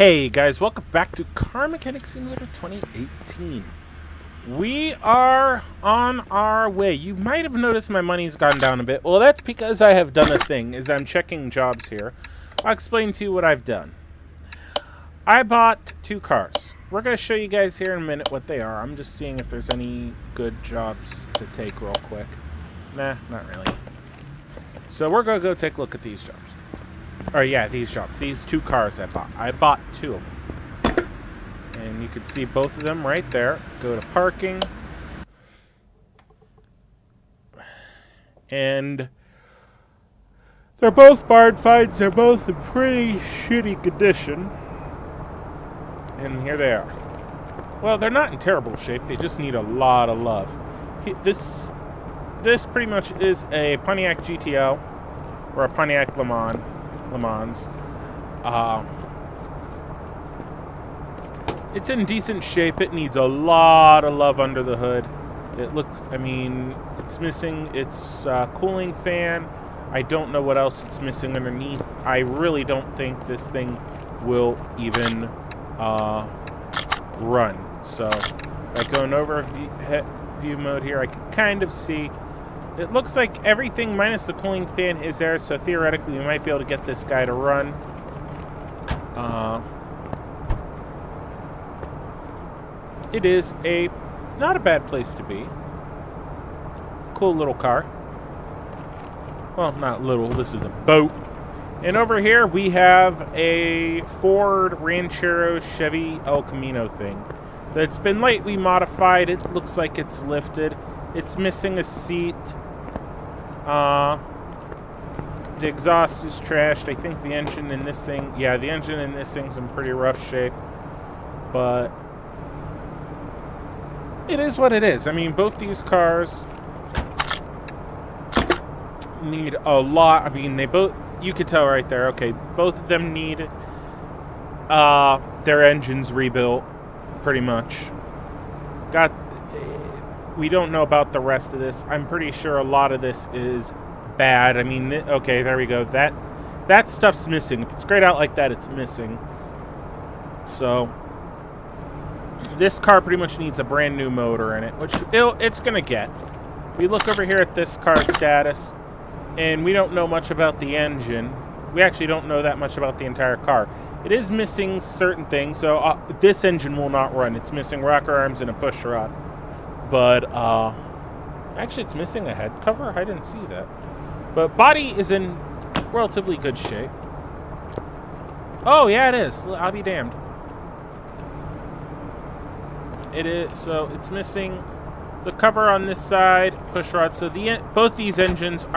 Hey guys, welcome back to Car Mechanic Simulator 2018. We are on our way. You might have noticed my money's gone down a bit. Well, that's because I have done a thing, is I'm checking jobs here. I'll explain to you what I've done. I bought two cars. We're going to show you guys here in a minute what they are. I'm just seeing if there's any good jobs to take real quick. Nah, not really. So we're going to go take a look at these jobs. Or yeah, these jobs. These two cars I bought. I bought two of them. And you can see both of them right there. Go to parking. And they're both barred finds. They're both in pretty shitty condition. And here they are. Well, they're not in terrible shape. They just need a lot of love. This pretty much is a Pontiac GTO or a Pontiac Le Mans. It's in decent shape. It needs a lot of love under the hood. It looks, I mean, it's missing its cooling fan. I don't know what else it's missing underneath. I really don't think this thing will even run. So, by going over view mode here, I can kind of see. It looks like everything minus the cooling fan is there, so theoretically we might be able to get this guy to run. It is not a bad place to be. Cool little car. Well, not little, this is a boat. And over here we have a Ford Ranchero Chevy El Camino thing that's been lightly modified. It looks like it's lifted. It's missing a seat. The exhaust is trashed. I think the engine in this thing... Yeah, the engine in this thing's in pretty rough shape. But it is what it is. I mean, both these cars need a lot. I mean, they both... You could tell right there. Okay, both of them need their engines rebuilt, pretty much. We don't know about the rest of this. I'm pretty sure a lot of this is bad. I mean, okay, there we go. That stuff's missing. If it's grayed out like that, it's missing. So, this car pretty much needs a brand new motor in it, which it's going to get. We look over here at this car's status, and we don't know much about the engine. We actually don't know that much about the entire car. It is missing certain things, so this engine will not run. It's missing rocker arms and a push rod. But, actually it's missing a head cover. I didn't see that. But body is in relatively good shape. Oh, yeah, it is. I'll be damned. It is, so it's missing the cover on this side, push rod. So both these engines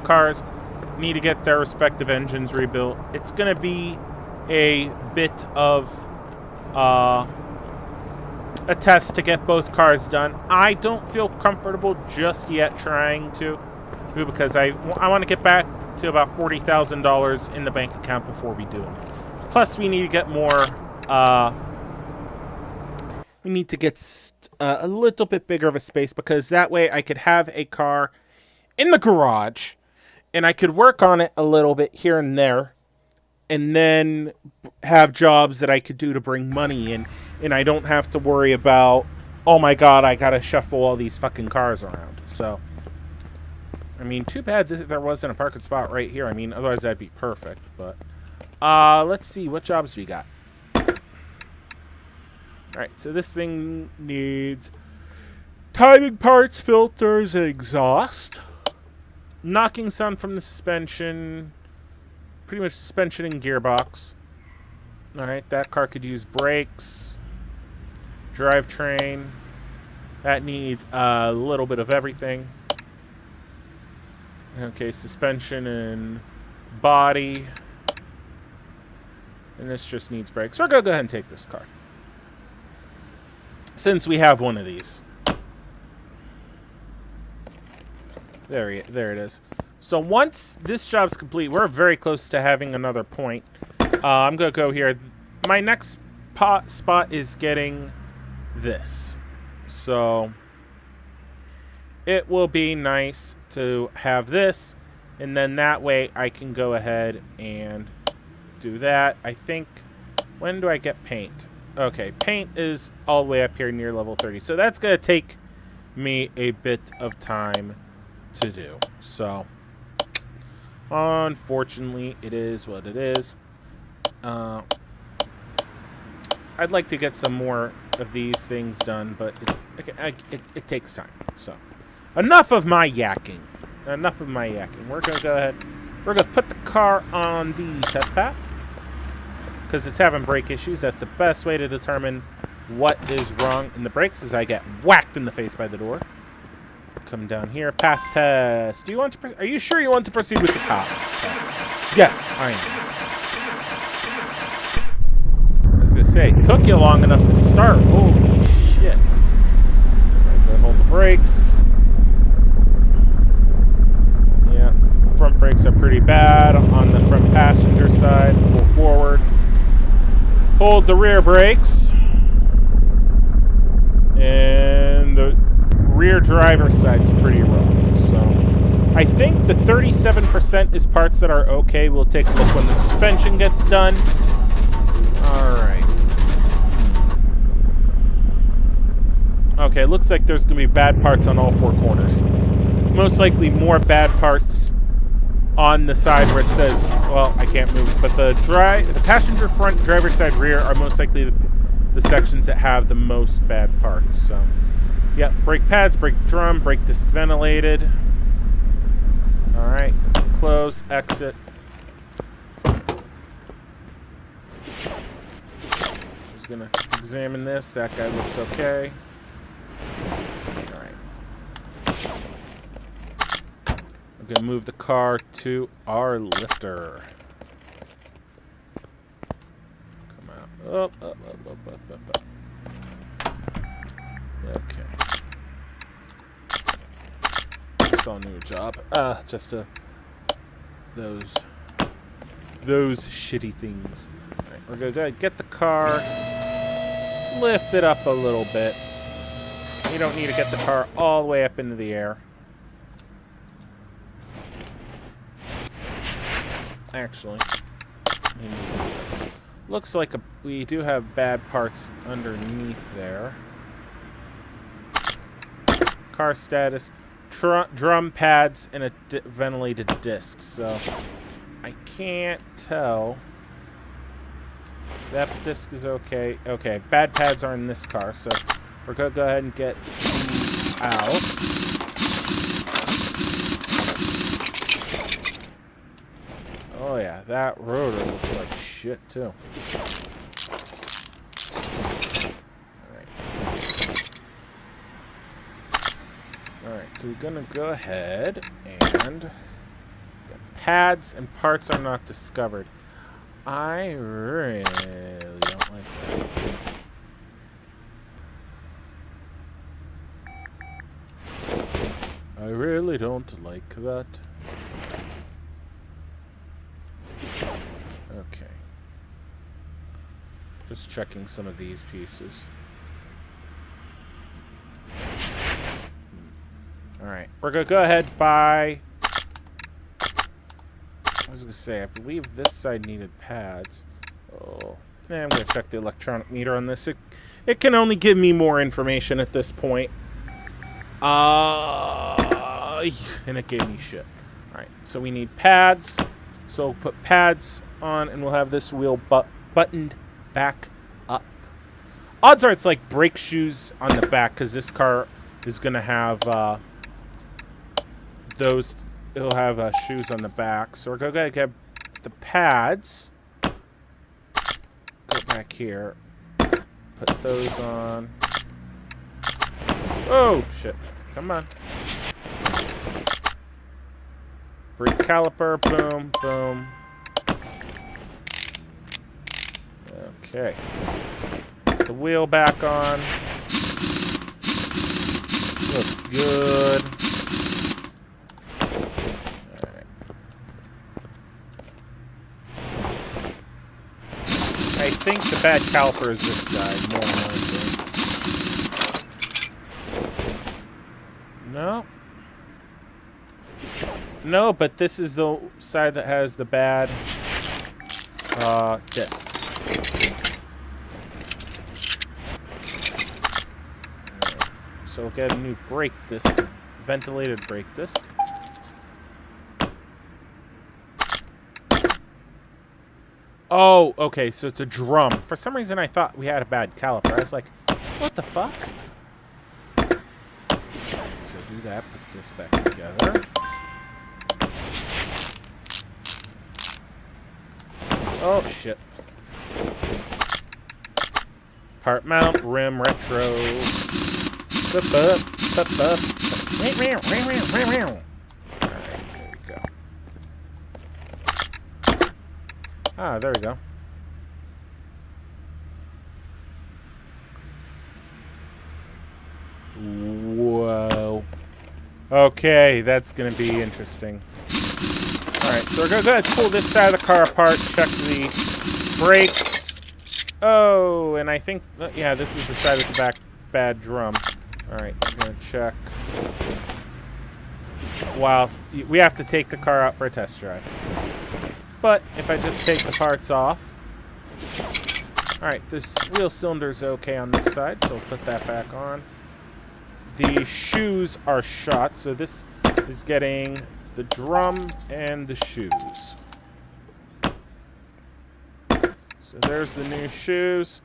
cars need to get their respective engines rebuilt. It's going to be a bit of, a test to get both cars done. I don't feel comfortable just yet trying to, because I want to get back to about $40,000 in the bank account before we do them. Plus, we need to get more. We need to get a little bit bigger of a space, because that way I could have a car in the garage, and I could work on it a little bit here and there, and then have jobs that I could do to bring money in, and I don't have to worry about, oh my god, I gotta shuffle all these fucking cars around. So, I mean, too bad there wasn't a parking spot right here. I mean, otherwise that'd be perfect, but, let's see, what jobs we got? Alright, so this thing needs timing parts, filters, and exhaust. Knocking sound from the suspension. Pretty much suspension and gearbox. Alright, that car could use brakes. Drivetrain. That needs a little bit of everything. Okay, suspension and body. And this just needs brakes. We're going to go ahead and take this car, since we have one of these. There it is. So once this job's complete, we're very close to having another point. I'm going to go here. My next spot is getting this. So it will be nice to have this, and then that way I can go ahead and do that. I think When do I get paint? Okay, paint is all the way up here near level 30. So that's going to take me a bit of time to do. So, unfortunately, it is what it is. I'd like to get some more of these things done, but it takes time. So, enough of my yakking. Enough of my yakking. We're going to go ahead. We're going to put the car on the test path because it's having brake issues. That's the best way to determine what is wrong in the brakes as I get whacked in the face by the door. Come down here. Path test. Do you want to? Are you sure you want to proceed with the path test? Yes, I am. I was gonna say, it took you long enough to start. Holy shit! Right, then hold the brakes. Yeah, front brakes are pretty bad on the front passenger side. Pull forward. Hold the rear brakes. And the rear driver's side's pretty rough. So I think the 37% is parts that are okay. We'll take a look when the suspension gets done. Alright. Okay, looks like there's going to be bad parts on all four corners. Most likely more bad parts on the side where it says, well, I can't move, but the passenger front, driver's side, rear are most likely the sections that have the most bad parts. So, yep, brake pads, brake drum, brake disc ventilated. All right, close, exit. Just gonna examine this. That guy looks okay. All right. I'm gonna move the car to our lifter. Up. Okay. It's all new job. Just those shitty things. All right, we're gonna get the car, lift it up a little bit. You don't need to get the car all the way up into the air. Actually, we need to do this. Looks like we do have bad parts underneath there. Car status, drum pads, and a ventilated disc. So I can't tell. That disc is okay. Okay, bad pads are in this car, so we're gonna go ahead and get these out. Oh yeah, that rotor looks like shit too. Alright, so we're gonna go ahead and pads and parts are not discovered. I really don't like that. I really don't like that. Okay. Just checking some of these pieces. Alright, we're gonna go ahead and buy... I was gonna say, I believe this side needed pads. Oh, I'm gonna check the electronic meter on this. It can only give me more information at this point. And it gave me shit. Alright, so we need pads. So we'll put pads on, and we'll have this wheel buttoned back up. Odds are it's like brake shoes on the back, because this car is gonna have those. It'll have shoes on the back. So we're gonna get the pads. Go back here. Put those on. Oh shit! Come on. Brake caliper. Boom, boom. Okay. Put the wheel back on. Looks good. Alright. I think the bad caliper is this side, more than likely. No. No, but this is the side that has the bad disc. So we'll get a new brake disc, ventilated brake disc. Oh, okay, so it's a drum. For some reason, I thought we had a bad caliper. I was like, what the fuck? So do that, put this back together. Oh, shit. Part mount, rim, retro. Alright, there we go. Ah, there we go. Whoa. Okay, that's gonna be interesting. Alright, so we're gonna pull this side of the car apart, check the brakes. Oh, and I think, yeah, this is the side of the back bad drum. Alright, I'm gonna check. Wow, we have to take the car out for a test drive. But if I just take the parts off. Alright, this wheel cylinder's okay on this side, so we'll put that back on. The shoes are shot, so this is getting the drum and the shoes. So there's the new shoes.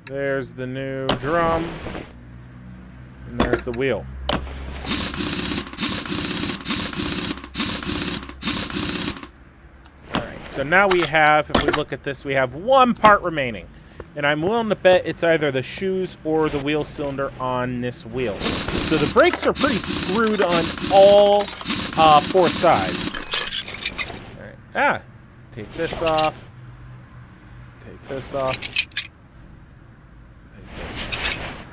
There's the new drum. And there's the wheel. Alright, so now we have, if we look at this, we have one part remaining. And I'm willing to bet it's either the shoes or the wheel cylinder on this wheel. So the brakes are pretty screwed on all four sides. Alright, take this off. Take this off. Take this off.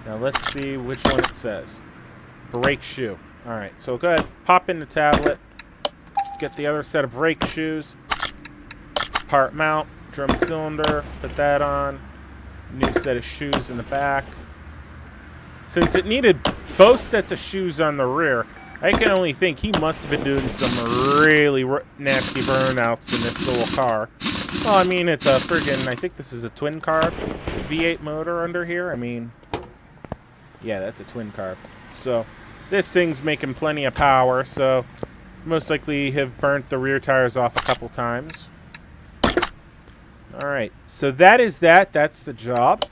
Now let's see which one it says. Brake shoe. Alright, so go ahead, pop in the tablet. Get the other set of brake shoes. Part mount. Drum cylinder, put that on. New set of shoes in the back. Since it needed both sets of shoes on the rear, I can only think he must have been doing some really nasty burnouts in this little car. Well, I mean, it's a friggin', I think this is a twin carb V8 motor under here. I mean, yeah, that's a twin carb. So this thing's making plenty of power, so most likely have burnt the rear tires off a couple times. Alright, so that is that. That's the job.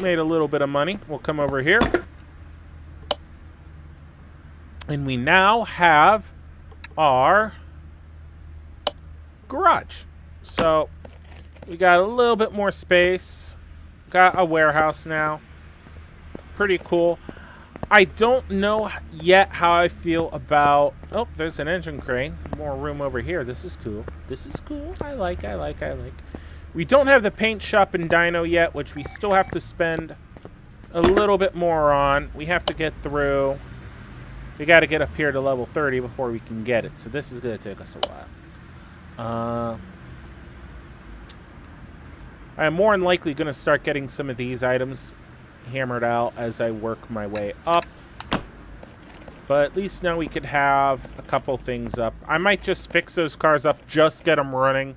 Made a little bit of money. We'll come over here. And we now have our garage. So we got a little bit more space. Got a warehouse now. Pretty cool. I don't know yet how I feel about... Oh, there's an engine crane. More room over here. This is cool. This is cool. I like. We don't have the paint shop and dyno yet, which we still have to spend a little bit more on. We have to get through... We got to get up here to level 30 before we can get it. So this is going to take us a while. I'm more than likely going to start getting some of these items hammered out as I work my way up. But at least now we could have a couple things up. I might just fix those cars up, just get them running.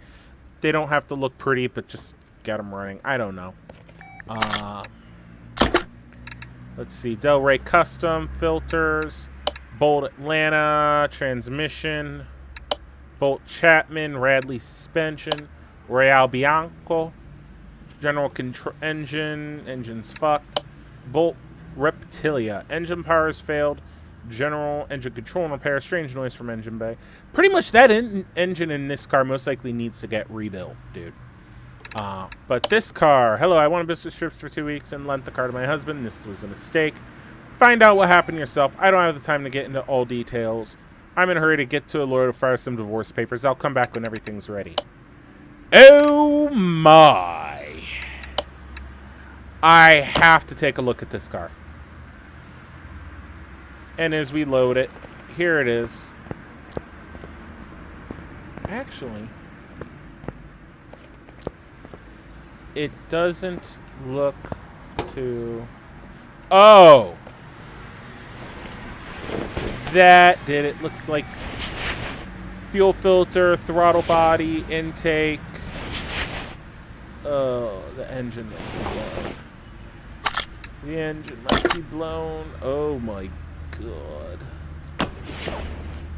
They don't have to look pretty, but just get them running. I don't know. Let's see. Delray Custom, filters, Bolt Atlanta, transmission, Bolt Chapman, Radley suspension, Real Bianco, general control engine, engine's fucked, Bolt Reptilia, engine power has failed, general engine control and repair, strange noise from engine bay. Pretty much that engine in this car most likely needs to get rebuilt, dude. But this car, hello, I wanted business trips for 2 weeks and lent the car to my husband. This was a mistake. Find out what happened yourself. I don't have the time to get into all details. I'm in a hurry to get to a lawyer to file some divorce papers. I'll come back when everything's ready. Oh my. I have to take a look at this car. And as we load it, here it is. Actually, it doesn't look too... Oh! That did it. Looks like fuel filter, throttle body, intake. Oh, the engine. The engine might be blown. Oh my god.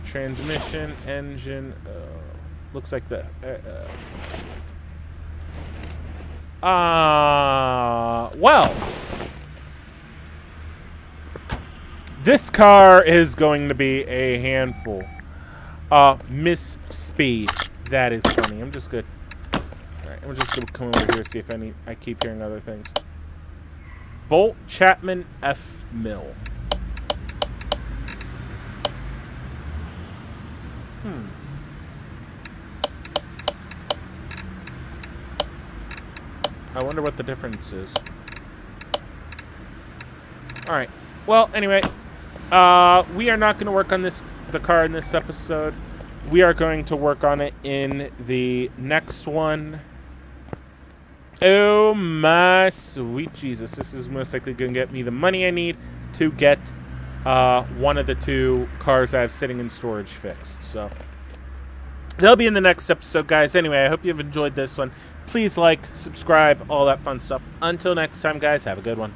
Transmission, engine. Looks like the. Well. This car is going to be a handful. Miss Speed. That is funny. I'm just good. Alright, I'm just gonna come over here and see if I keep hearing other things. Bolt Chapman F. Mill. I wonder what the difference is. Alright. Well, anyway. We are not going to work on the car in this episode. We are going to work on it in the next one. Oh my sweet Jesus. This is most likely going to get me the money I need to get one of the two cars I have sitting in storage fixed. So they'll be in the next episode, guys. Anyway, I hope you've enjoyed this one. Please like, subscribe, all that fun stuff. Until next time, guys, have a good one.